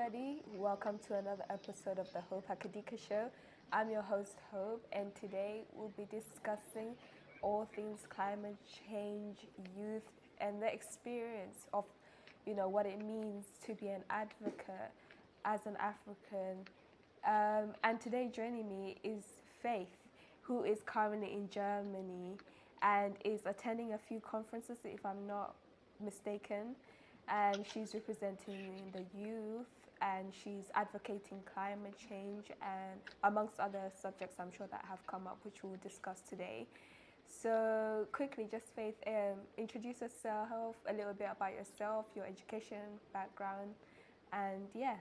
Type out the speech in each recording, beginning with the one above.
everybody. Welcome to another episode of the Hope Akedika Show. I'm your host, Hope, and today we'll be discussing all things climate change, youth, and the experience of, what it means to be an advocate as an African. And today joining me is Faith, who is currently in Germany and is attending a few conferences, if I'm not mistaken. And she's representing the youth and she's advocating climate change and amongst other subjects I'm sure that have come up, which we'll discuss today. So quickly, just Faith, introduce yourself, a little bit about yourself, your education background, and yeah.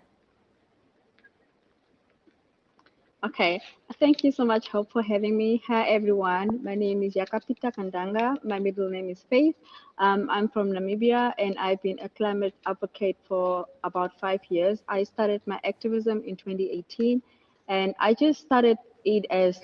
Okay, thank you so much, Hope, for having me. Hi, everyone. My name is Yakapita Kandanga. My middle name is Faith. I'm from Namibia, and I've been a climate advocate for about 5 years. I started my activism in 2018, and I just started it as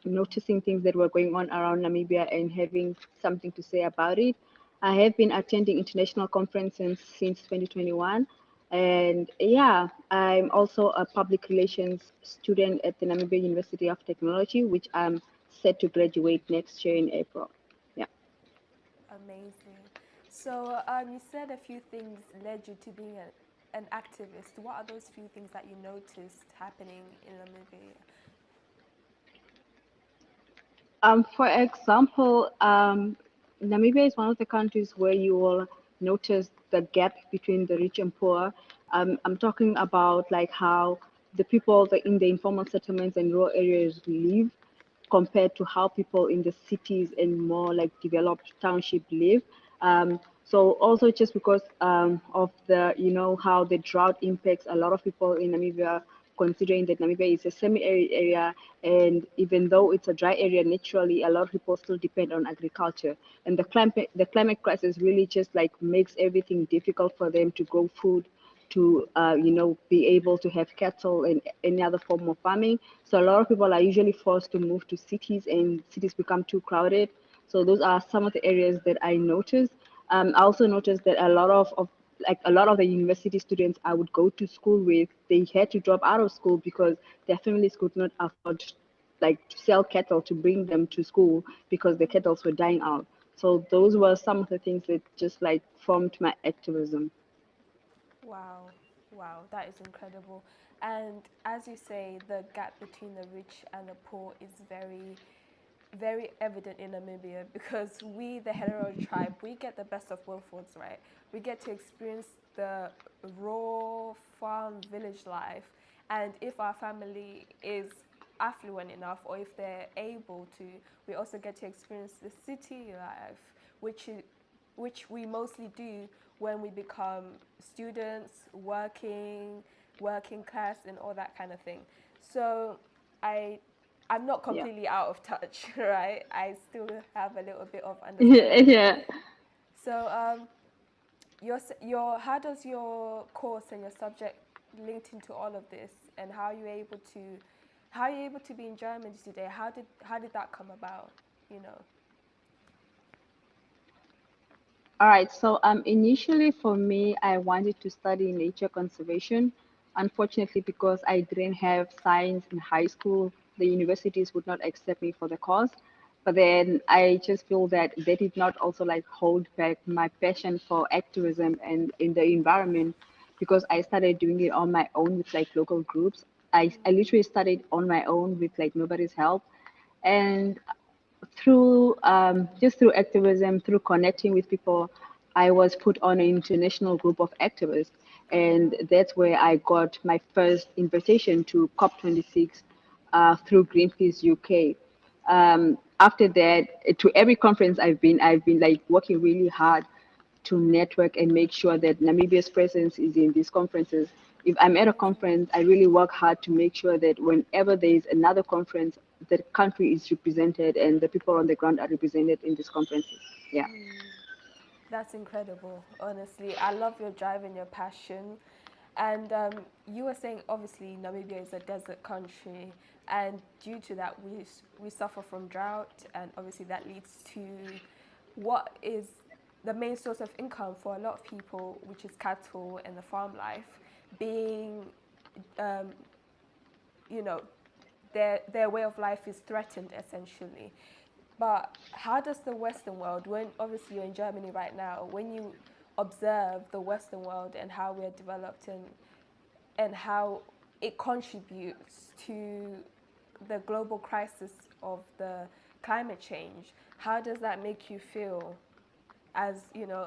noticing things that were going on around Namibia and having something to say about it. I have been attending international conferences since 2021. And yeah, I'm also a public relations student at the Namibia University of Technology, which I'm set to graduate next year in April. Yeah. Amazing. So you said a few things led you to being an activist. What are those few things that you noticed happening in Namibia? For example, Namibia is one of the countries where you will notice the gap between the rich and poor. I'm talking about like how the people in the informal settlements and rural areas live compared to how people in the cities and more like developed township live. So also just because of the, how the drought impacts a lot of people in Namibia, considering that Namibia is a semi-arid area, and even though it's a dry area naturally, a lot of people still depend on agriculture. And the climate crisis really just like makes everything difficult for them to grow food, to be able to have cattle and any other form of farming. So a lot of people are usually forced to move to cities, and cities become too crowded. So those are some of the areas that I noticed. I also noticed that a lot of the university students I would go to school with, they had to drop out of school because their families could not afford like to sell cattle to bring them to school because the cattle were dying out. So those were some of the things that just like formed my activism. Wow, wow, that is incredible. And as you say, the gap between the rich and the poor is very, very evident in Namibia because we, the hetero tribe, we get the best of both worlds, right? We get to experience the raw farm village life, and if our family is affluent enough or if they're able to, we also get to experience the city life, which we mostly do when we become students, working class, and all that kind of thing. So I I'm not Yeah. completely out of touch, right? I still have a little bit of understanding. Yeah. So how does your course and your subject linked into all of this, and how are you able to be in Germany today? How did that come about? You know. All right, so initially for me, I wanted to study nature conservation. Unfortunately, because I didn't have science in high school, the universities would not accept me for the course. But then I just feel that they did not also like hold back my passion for activism and in the environment because I started doing it on my own with like local groups. I literally studied on my own with like nobody's help. And through just through activism, through connecting with people, I was put on an international group of activists, Oh and wow. that's where I got my first invitation to COP26 through Greenpeace UK. After that, to every conference I've been like working really hard to network and make sure that Namibia's presence is in these conferences. If I'm at a Amazing. conference, I really work hard to make sure that whenever there is another conference, the country is represented and the people on the ground are represented in these conferences. Yeah. That's incredible, honestly. I love your drive and your passion. And you were saying, obviously, Namibia is a desert country, and due to that, we suffer from drought, and obviously that leads to what is the main source of income for a lot of people, which is cattle and the farm life. being, um, you know, their way of life is threatened essentially. But how does the Western world, when obviously you're in Germany right now, when you observe the Western world and how we're developed and how it contributes to the global crisis of the climate change, how does that make you feel as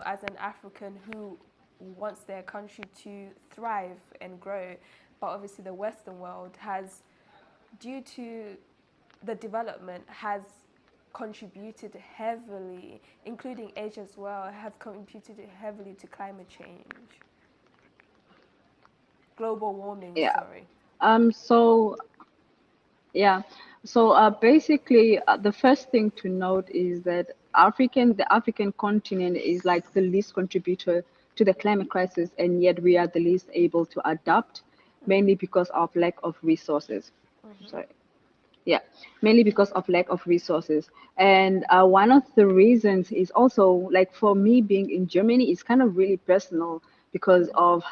as an African who wants their country to thrive and grow, but obviously the Western world has, due to the development, has contributed heavily, including Asia as well, have contributed heavily to climate change, global warming. Yeah. Sorry. So yeah. So basically, the first thing to note is that the African continent is like the least contributor to the climate crisis, and yet we are the least able to adapt, mainly because of lack of resources. Mm-hmm. Sorry. Yeah, mainly because of lack of resources. And one of the reasons is also like for me being in Germany, it's kind of really personal because Mm-hmm. of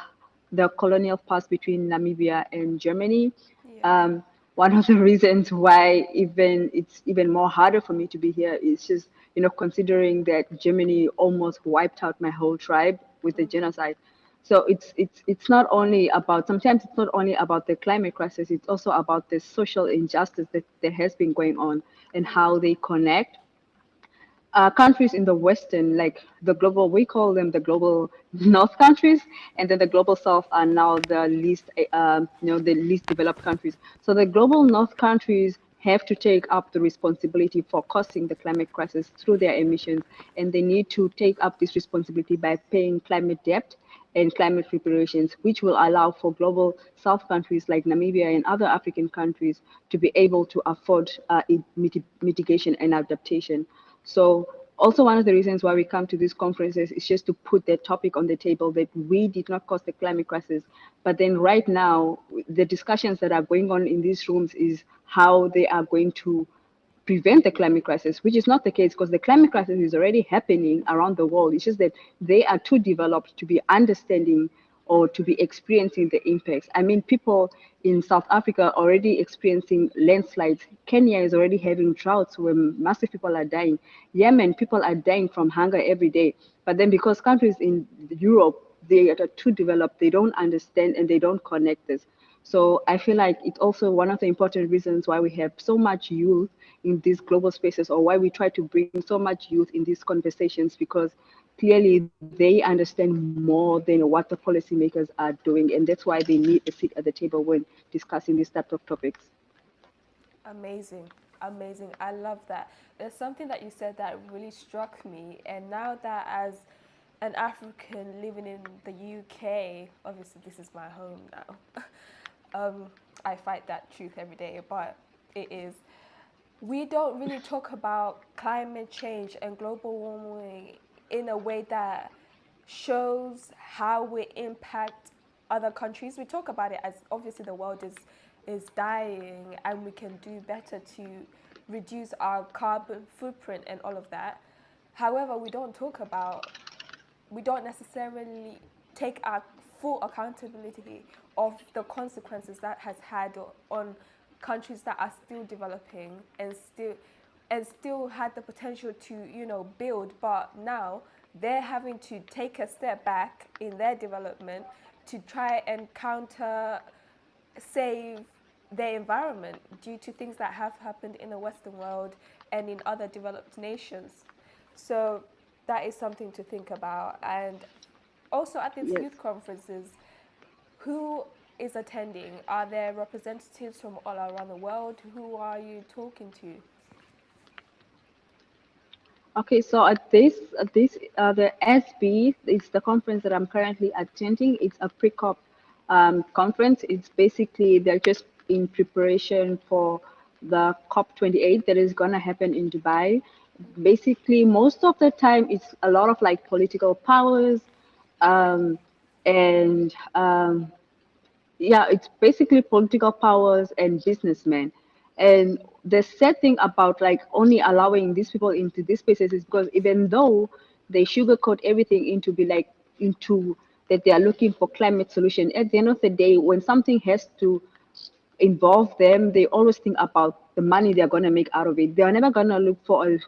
the colonial past between Namibia and Germany. Yeah. Um, one of the reasons why even it's even more harder for me to be here is just, considering that Germany almost wiped out my whole tribe with the Mm-hmm. genocide. So it's not only about, sometimes it's not only about the climate crisis, it's also about the social injustice that has been going on and how they connect countries in the Western, like the global, we call them the global North countries, and then the global South are now the least, the least developed countries. So the global North countries have to take up the responsibility for causing the climate crisis through their emissions, and they need to take up this responsibility by paying climate debt and climate reparations, which will allow for global South countries like Namibia and other African countries to be able to afford mitigation and adaptation. So also one of the reasons why we come to these conferences is just to put that topic on the table that we did not cause the climate crisis. But then right now, the discussions that are going on in these rooms is how they are going to prevent the climate crisis, which is not the case because the climate crisis is already happening around the world. It's just that they are too developed to be understanding or to be experiencing the impacts. I mean, people in South Africa are already experiencing landslides. Kenya is already having droughts where massive people are dying. Yemen, people are dying from hunger every day. But then because countries in Europe, they are too developed, they don't understand and they don't connect this. So I feel like it's also one of the important reasons why we have so much youth in these global spaces, or why we try to bring so much youth in these conversations, because clearly they understand more than what the policymakers are doing, and that's why they need a seat at the table when discussing these types of topics. Amazing, amazing. I love that. There's something that you said that really struck me, and now that as an African living in the UK, obviously this is my home now. I fight that truth every day, but it is. We don't really talk about climate change and global warming in a way that shows how we impact other countries. We talk about it as obviously the world is dying and we can do better to reduce our carbon footprint and all of that. However, we don't necessarily take our full accountability of the consequences that has had on countries that are still developing and still had the potential to build, but now they're having to take a step back in their development to try and counter save their environment due to things that have happened in the Western world and in other developed nations. So that is something to think about. And also at these Yes. youth conferences, who is attending? Are there representatives from all around the world? Who are you talking to? Okay, so the SB is the conference that I'm currently attending. It's a pre-COP conference. It's basically they're just in preparation for the COP 28 that is gonna happen in Dubai. Basically, most of the time it's a lot of like political powers, um, and yeah, it's basically political powers and businessmen. And the sad thing about like only allowing these people into these spaces is because even though they sugarcoat everything into be like into that they are looking for climate solution. At the end of the day, when something has to involve them, they always think about the money they're going to make out of it. They're never going to look for a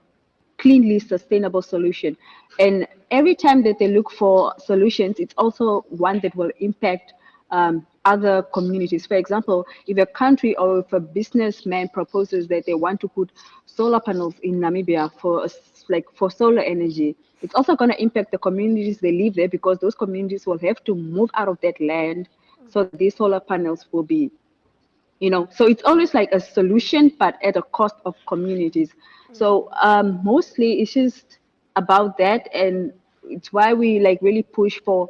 cleanly sustainable solution. And every time that they look for solutions, it's also one that will impact other communities. For example, if a country or if a businessman proposes that they want to put solar panels in Namibia like for solar energy, it's also going to impact the communities they live there, because those communities will have to move out of that land so that these solar panels will be, so it's always like a solution but at a cost of communities. So mostly it's just about that, and it's why we like really push for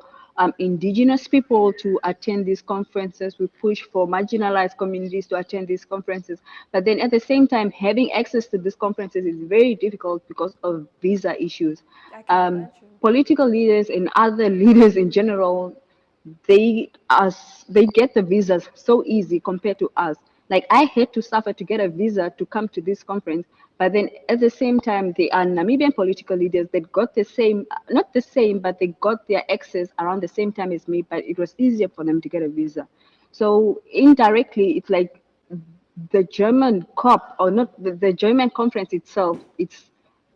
indigenous people to attend these conferences. We push for marginalized communities to attend these conferences, but then at the same time having access to these conferences is very difficult because of visa issues. I can imagine. Political leaders and other leaders in general, they get the visas so easy compared to us. Like I had to suffer to get a visa to come to this conference, but then at the same time, there are Namibian political leaders that got the same, not the same, but they got their access around the same time as me, but it was easier for them to get a visa. So indirectly, it's like the German COP, or not the German conference itself, it's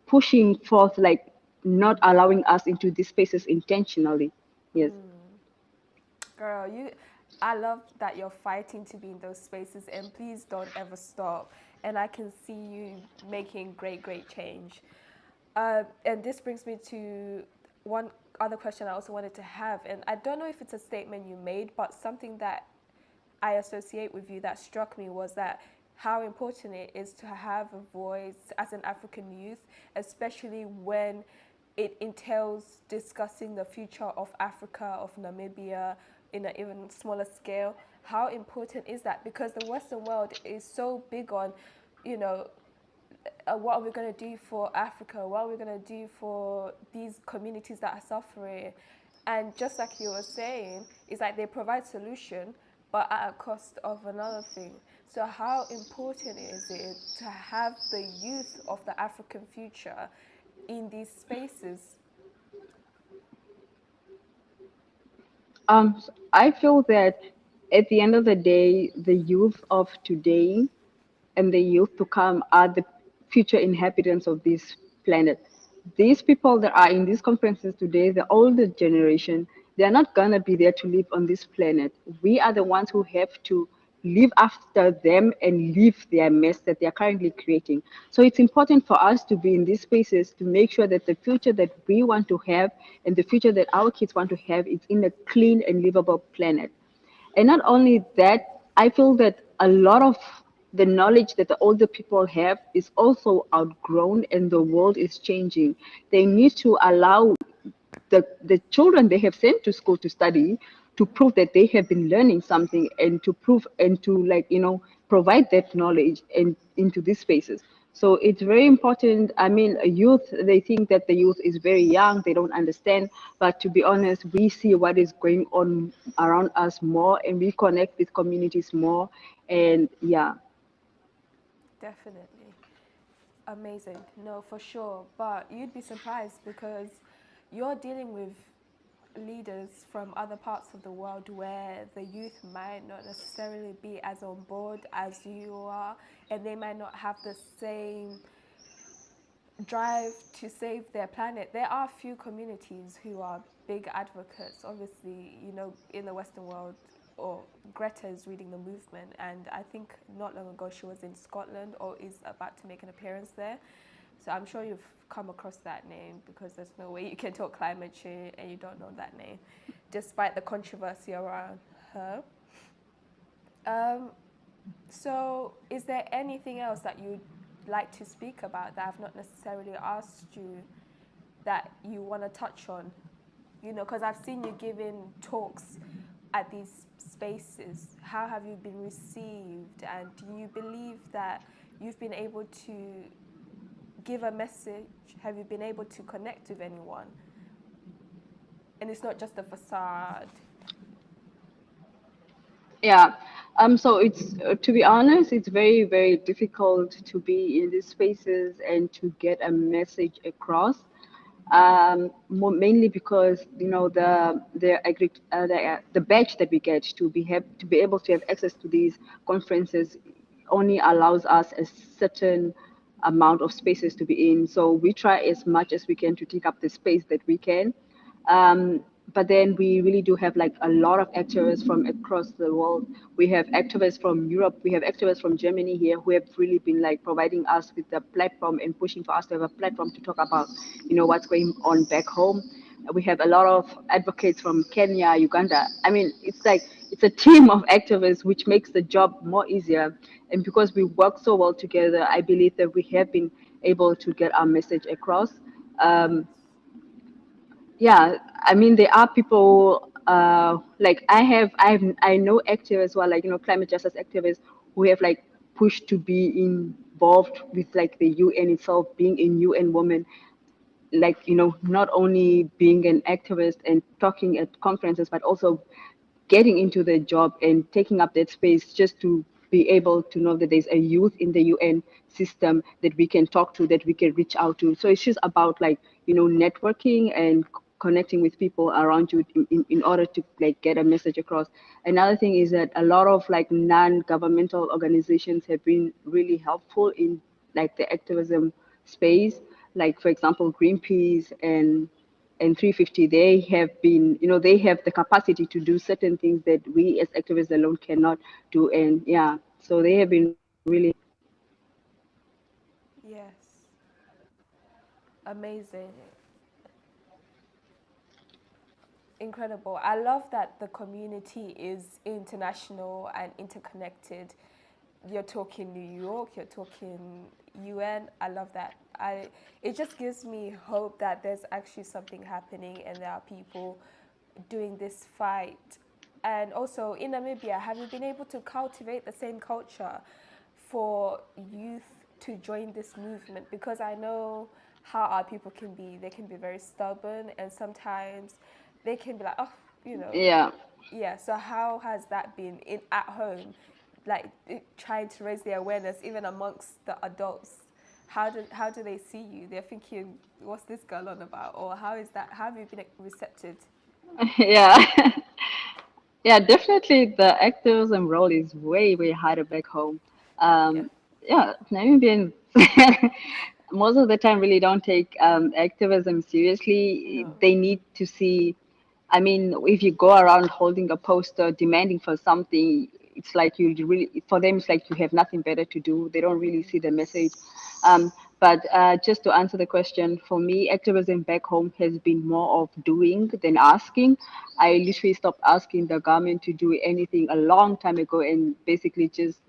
pushing forth like not allowing us into these spaces intentionally. Yes. Girl, I love that you're fighting to be in those spaces, and please don't ever stop. And I can see you making great, great change. And this brings me to one other question I also wanted to have. And I don't know if it's a statement you made, but something that I associate with you that struck me was that how important it is to have a voice as an African youth, especially when it entails discussing the future of Africa, of Namibia, in an even smaller scale. How important is that? Because the Western world is so big on, you know, what are we going to do for Africa? What are we going to do for these communities that are suffering? And just like you were saying, it's like they provide solution, but at a cost of another thing. So how important is it to have the youth of the African future in these spaces? I feel that at the end of the day, the youth of today and the youth to come are the future inhabitants of this planet. These people that are in these conferences today, the older generation, they are not gonna be there to live on this planet. We are the ones who have to live after them and leave their mess that they are currently creating. So it's important for us to be in these spaces to make sure that the future that we want to have and the future that our kids want to have is in a clean and livable planet. And not only that, I feel that a lot of the knowledge that the older people have is also outgrown and the world is changing. They need to allow the children they have sent to school to study to prove that they have been learning something, and to prove and to like provide that knowledge and into these spaces. So it's very important. I mean, a youth, they think that the youth is very young, they don't understand, but to be honest, we see what is going on around us more, and we connect with communities more. And yeah. Definitely. Amazing. No, for sure. But you'd be surprised because you're dealing with leaders from other parts of the world where the youth might not necessarily be as on board as you are, and they might not have the same drive to save their planet. There are a few communities who are big advocates. Obviously, in the Western world, or Greta is reading the movement, and I think not long ago she was in Scotland or is about to make an appearance there. So I'm sure you've come across that name, because there's no way you can talk climate change and you don't know that name, despite the controversy around her. Um, so, is there anything else that you'd like to speak about that I've not necessarily asked you that you want to touch on? Because I've seen you giving talks at these spaces. How have you been received? And do you believe that you've been able to give a message? Have you been able to connect with anyone? And it's not just a facade. Yeah. So it's to be honest, it's very, very difficult to be in these spaces and to get a message across. mainly because the badge that we get to be able to have access to these conferences only allows us a certain amount of spaces to be in. So we try as much as we can to take up the space that we can. But then we really do have like a lot of activists from across the world. We have activists from Europe, we have activists from Germany here who have really been like providing us with the platform and pushing for us to have a platform to talk about, what's going on back home. We have a lot of advocates from Kenya, Uganda. I mean, it's a team of activists which makes the job more easier. And because we work so well together, I believe that we have been able to get our message across. Um, Yes. yeah, I mean, there are people like I know activists who are like, climate justice activists who have like pushed to be involved with like the UN itself, being in UN Women, like, not only being an activist and talking at conferences, but also getting into the job and taking up that space just to be able to know that there's a youth in the UN system that we can talk to, that we can reach out to. So it's just about like, networking and connecting with people around you in order to like get a message across. Another thing is that a lot of like non-governmental organizations have been really helpful in like the activism space. Like for example, Greenpeace and 350, they have been, they have the capacity to do certain things that we as activists alone cannot do. And yeah, so they have been really Yes. Amazing. Incredible. I love that the community is international and interconnected. You're talking New York, you're talking UN. I love that. It just gives me hope that there's actually something happening and there are people doing this fight. And also in Namibia, have you been able to cultivate the same culture for youth to join this movement? Because I know how our people can be. They can be very stubborn and sometimes they can be like, oh, you know, yeah. yeah. So how has that been in at home, like trying to raise the awareness even amongst the adults? How do they see you? They're thinking, what's this girl on about? Or how is that? How have you been receptive? Yeah. Yeah, definitely the activism role is way, way harder back home. Yeah. Yeah, Namibians most of the time really don't take activism seriously. No. They need to see, I mean, if you go around holding a poster demanding for something, it's like you really, for them, it's like you have nothing better to do. They don't really see the message. Um, but just to answer the question, for me, activism back home has been more of doing than asking. I literally stopped asking the government to do anything a long time ago and basically just,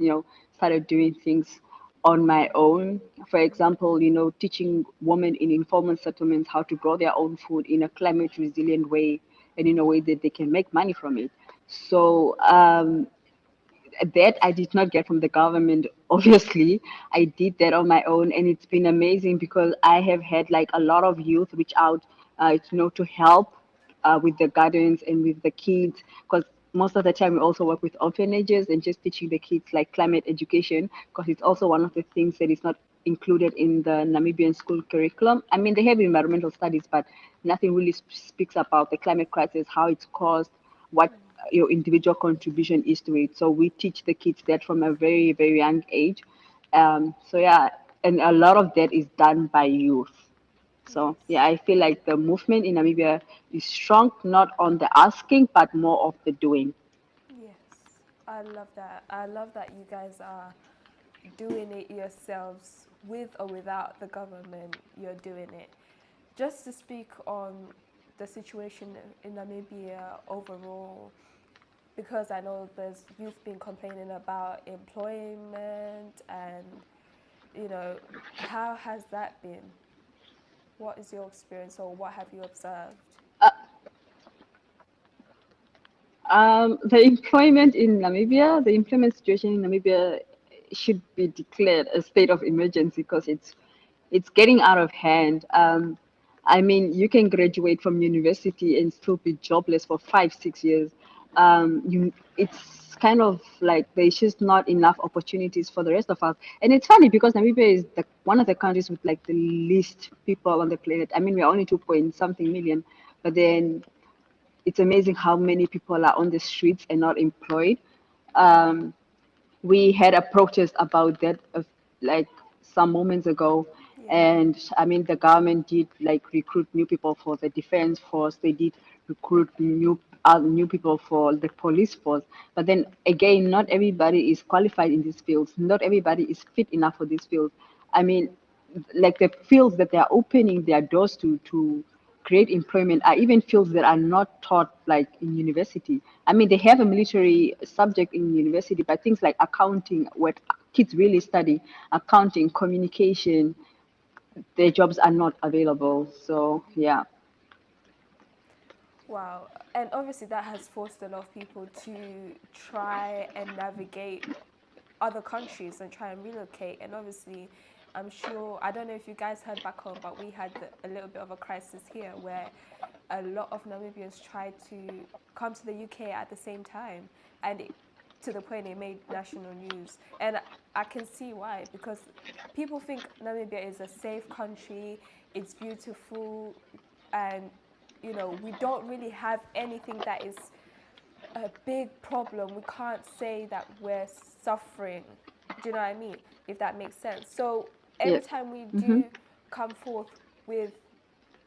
started doing things on my own. For example, teaching women in informal settlements how to grow their own food in a climate resilient way and in a way that they can make money from it. So that I did not get from the government. Obviously, I did that on my own, and it's been amazing because I have had like a lot of youth reach out, to help with the gardens and with the kids. Because most of the time we also work with orphanages and just teaching the kids like climate education, because it's also one of the things that is not included in the Namibian school curriculum. I mean, they have environmental studies, but nothing really speaks about the climate crisis, how it's caused, what your individual contribution is to it. So we teach the kids that from a very, very young age. So yeah, and a lot of that is done by youth. So Yes. yeah, I feel like the movement in Namibia is strong, not on the asking, but more of the doing. Yes. I love that. I love that you guys are doing it yourselves with or without the government. You're doing it. Just to speak on the situation in Namibia overall, because I know there's youth been complaining about employment and how has that been? What is your experience or what have you observed? The employment situation in Namibia should be declared a state of emergency because it's getting out of hand. I mean, you can graduate from university and still be jobless for 5, 6 years. it's kind of like there's just not enough opportunities for the rest of us. And it's funny because Namibia is one of the countries with like the least people on the planet. I mean, we're only 2 point something million, but then it's amazing how many people are on the streets and not employed. Um, we had a protest about that like some moments ago, Yeah. and I mean the government did like recruit new people for the defense force. They did recruit new people for the police force. But then again, not everybody is qualified in these fields. Not everybody is fit enough for these fields. I mean, like the fields that they are opening their doors to create employment are even fields that are not taught like in university. I mean, they have a military subject in university, but things like accounting, what kids really study, accounting, communication, their jobs are not available. So yeah. Wow. And obviously that has forced a lot of people to try and navigate other countries and try and relocate. And obviously, I'm sure, I don't know if you guys heard back home, but we had a little bit of a crisis here where a lot of Namibians tried to come to the UK at the same time. And to the point it made national news. And I can see why, because people think Namibia is a safe country, it's beautiful, and we don't really have anything that is a big problem. We can't say that we're suffering. Do you know what I mean? If that makes sense. So Yeah. every time we Mm-hmm. do come forth with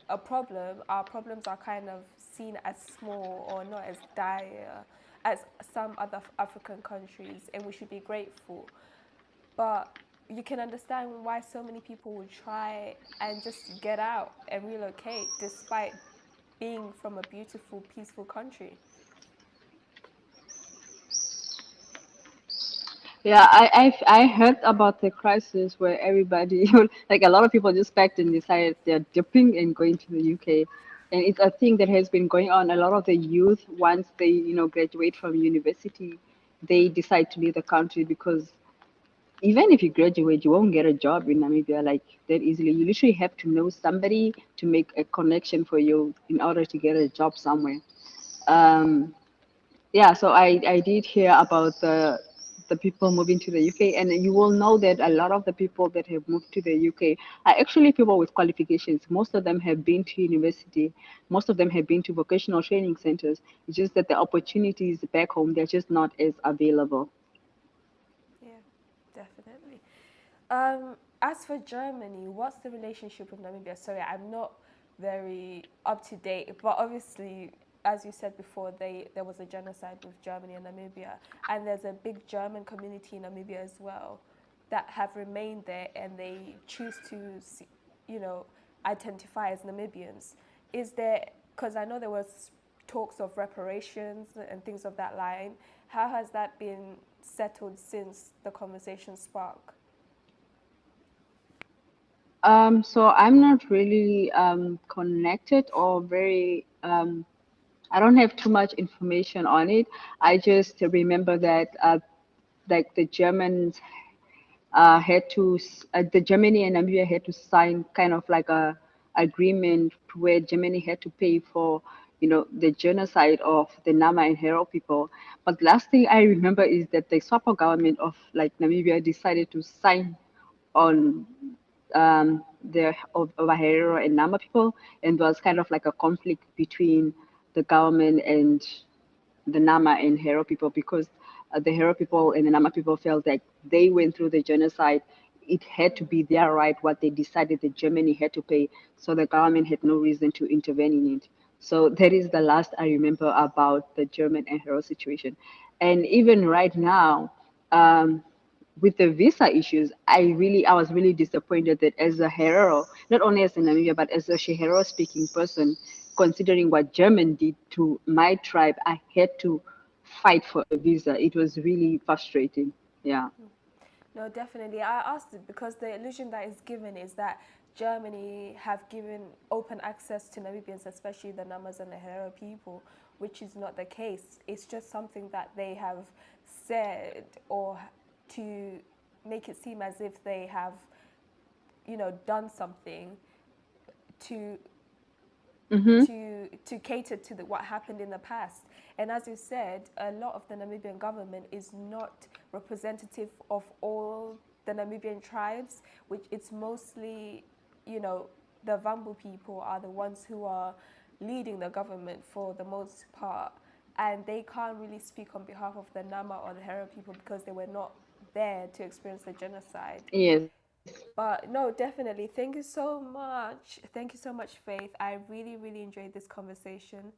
a problem, our problems are kind of seen as small or not as dire as some other African countries, and we should be grateful. But you can understand why so many people would try and just get out and relocate despite being from a beautiful, peaceful country. Yeah, I heard about the crisis where everybody, like a lot of people just packed and decided they're dipping and going to the UK. And it's a thing that has been going on. A lot of the youth, once they, graduate from university, they decide to leave the country because even if you graduate, you won't get a job in Namibia like that easily. You literally have to know somebody to make a connection for you in order to get a job somewhere. Um, yeah, so I did hear about the people moving to the UK, and you will know that a lot of the people that have moved to the UK are actually people with qualifications. Most of them have been to university, most of them have been to vocational training centers. It's just that the opportunities back home, they're just not as available. Yeah, definitely. As for Germany, what's the relationship with Namibia? Sorry, I'm not very up to date, but obviously, as you said before, there was a genocide with Germany and Namibia, and there's a big German community in Namibia as well that have remained there, and they choose to, you know, identify as Namibians. Is there? Because I know there was talks of reparations and things of that line. How has that been settled since the conversation spark? So I'm not really connected or very I don't have too much information on it. I just remember that like the Germans the Germany and Namibia had to sign kind of like a agreement where Germany had to pay for, the genocide of the Nama and Hero people. But last thing I remember is that the Swapo government of like Namibia decided to sign on of Hero and Nama people, and there was kind of like a conflict between the government and the Nama and Hero people because the Hero people and the Nama people felt like they went through the genocide. It had to be their right what they decided that Germany had to pay, so the government had no reason to intervene in it. So that is the last I remember about the German and Hero situation. And even right now, um, with the visa issues, I was really disappointed that as a Herero, not only as a Namibia, but as a Shehero speaking person, considering what German did to my tribe, I had to fight for a visa. It was really frustrating. Yeah. No, definitely. I asked it because the illusion that is given is that Germany have given open access to Namibians, especially the Namas and the Herero people, which is not the case. It's just something that they have said or to make it seem as if they have, done something to Mm-hmm. to cater to what happened in the past. And as you said, a lot of the Namibian government is not representative of all the Namibian tribes, which it's mostly, you know, the Vambu people are the ones who are leading the government for the most part, and they can't really speak on behalf of the Nama or the Hera people because they were not there to experience the genocide. Yes. But no, definitely. Thank you so much. Thank you so much, Faith. I really, really enjoyed this conversation.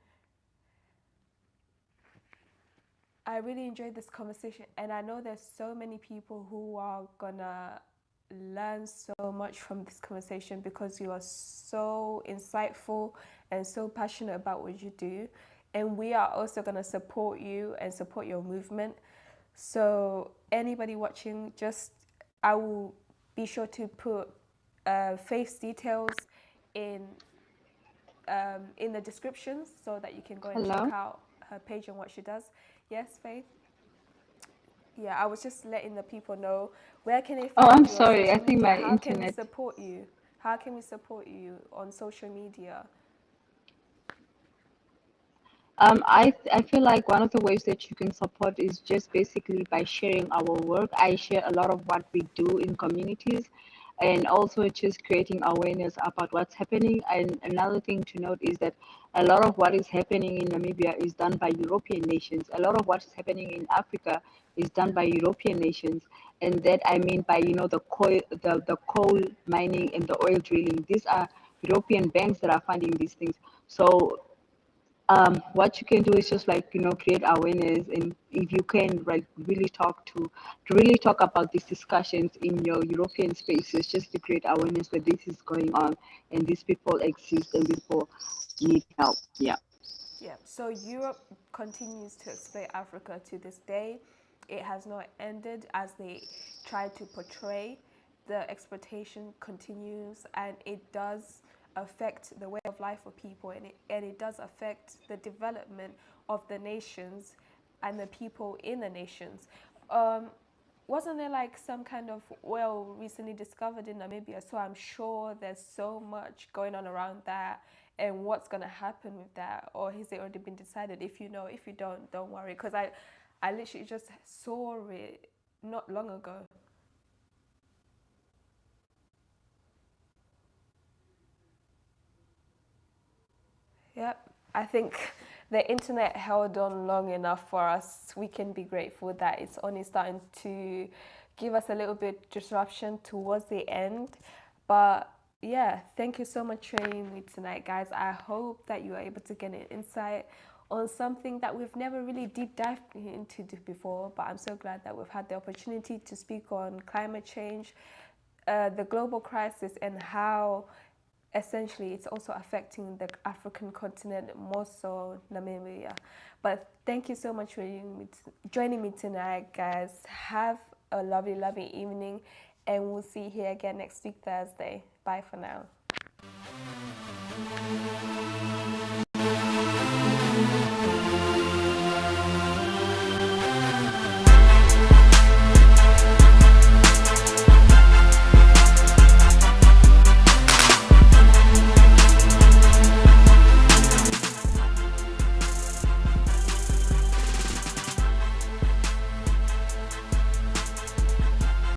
I really enjoyed this conversation, and I know there's so many people who are gonna learn so much from this conversation because you are so insightful and so passionate about what you do. And we are also gonna support you and support your movement. So anybody watching, just I will be sure to put Faith's details in in the descriptions so that you can go and check Hello? out her page and what she does. Yes, Faith? Yeah, I was just letting the people know where can they Oh, I'm find you on sorry. I social think media? my How can we internet. support you? How can we support you on social media? I feel like one of the ways that you can support is just basically by sharing our work. I share a lot of what we do in communities, and also just creating awareness about what's happening. And another thing to note is that a lot of what is happening in Namibia is done by European nations. A lot of what is happening in Africa is done by European nations. And that I mean by, the coal mining and the oil drilling. These are European banks that are funding these things. So what you can do is just like create awareness, and if you can like really talk about these discussions in your European spaces, just to create awareness that this is going on and these people exist and these people need help. Yeah. Yeah, so Europe continues to exploit Africa to this day. It has not ended as they try to portray. The exploitation continues, and it does affect the way of life of people, and it does affect the development of the nations and the people in the nations. Um, wasn't there like some kind of oil recently discovered in Namibia? So I'm sure there's so much going on around that and what's going to happen with that, or has it already been decided? If you know, if you don't worry, because I literally just saw it not long ago. Yep, I think the internet held on long enough for us. We can be grateful that it's only starting to give us a little bit disruption towards the end. But yeah, thank you so much for joining me tonight, guys. I hope that you are able to get an insight on something that we've never really deep dived into before. But I'm so glad that we've had the opportunity to speak on climate change, the global crisis, and how essentially it's also affecting the African continent, more so Namibia. But thank you so much for joining me tonight, guys. Have a lovely, lovely evening, and we'll see you here again next week, Thursday. Bye for now.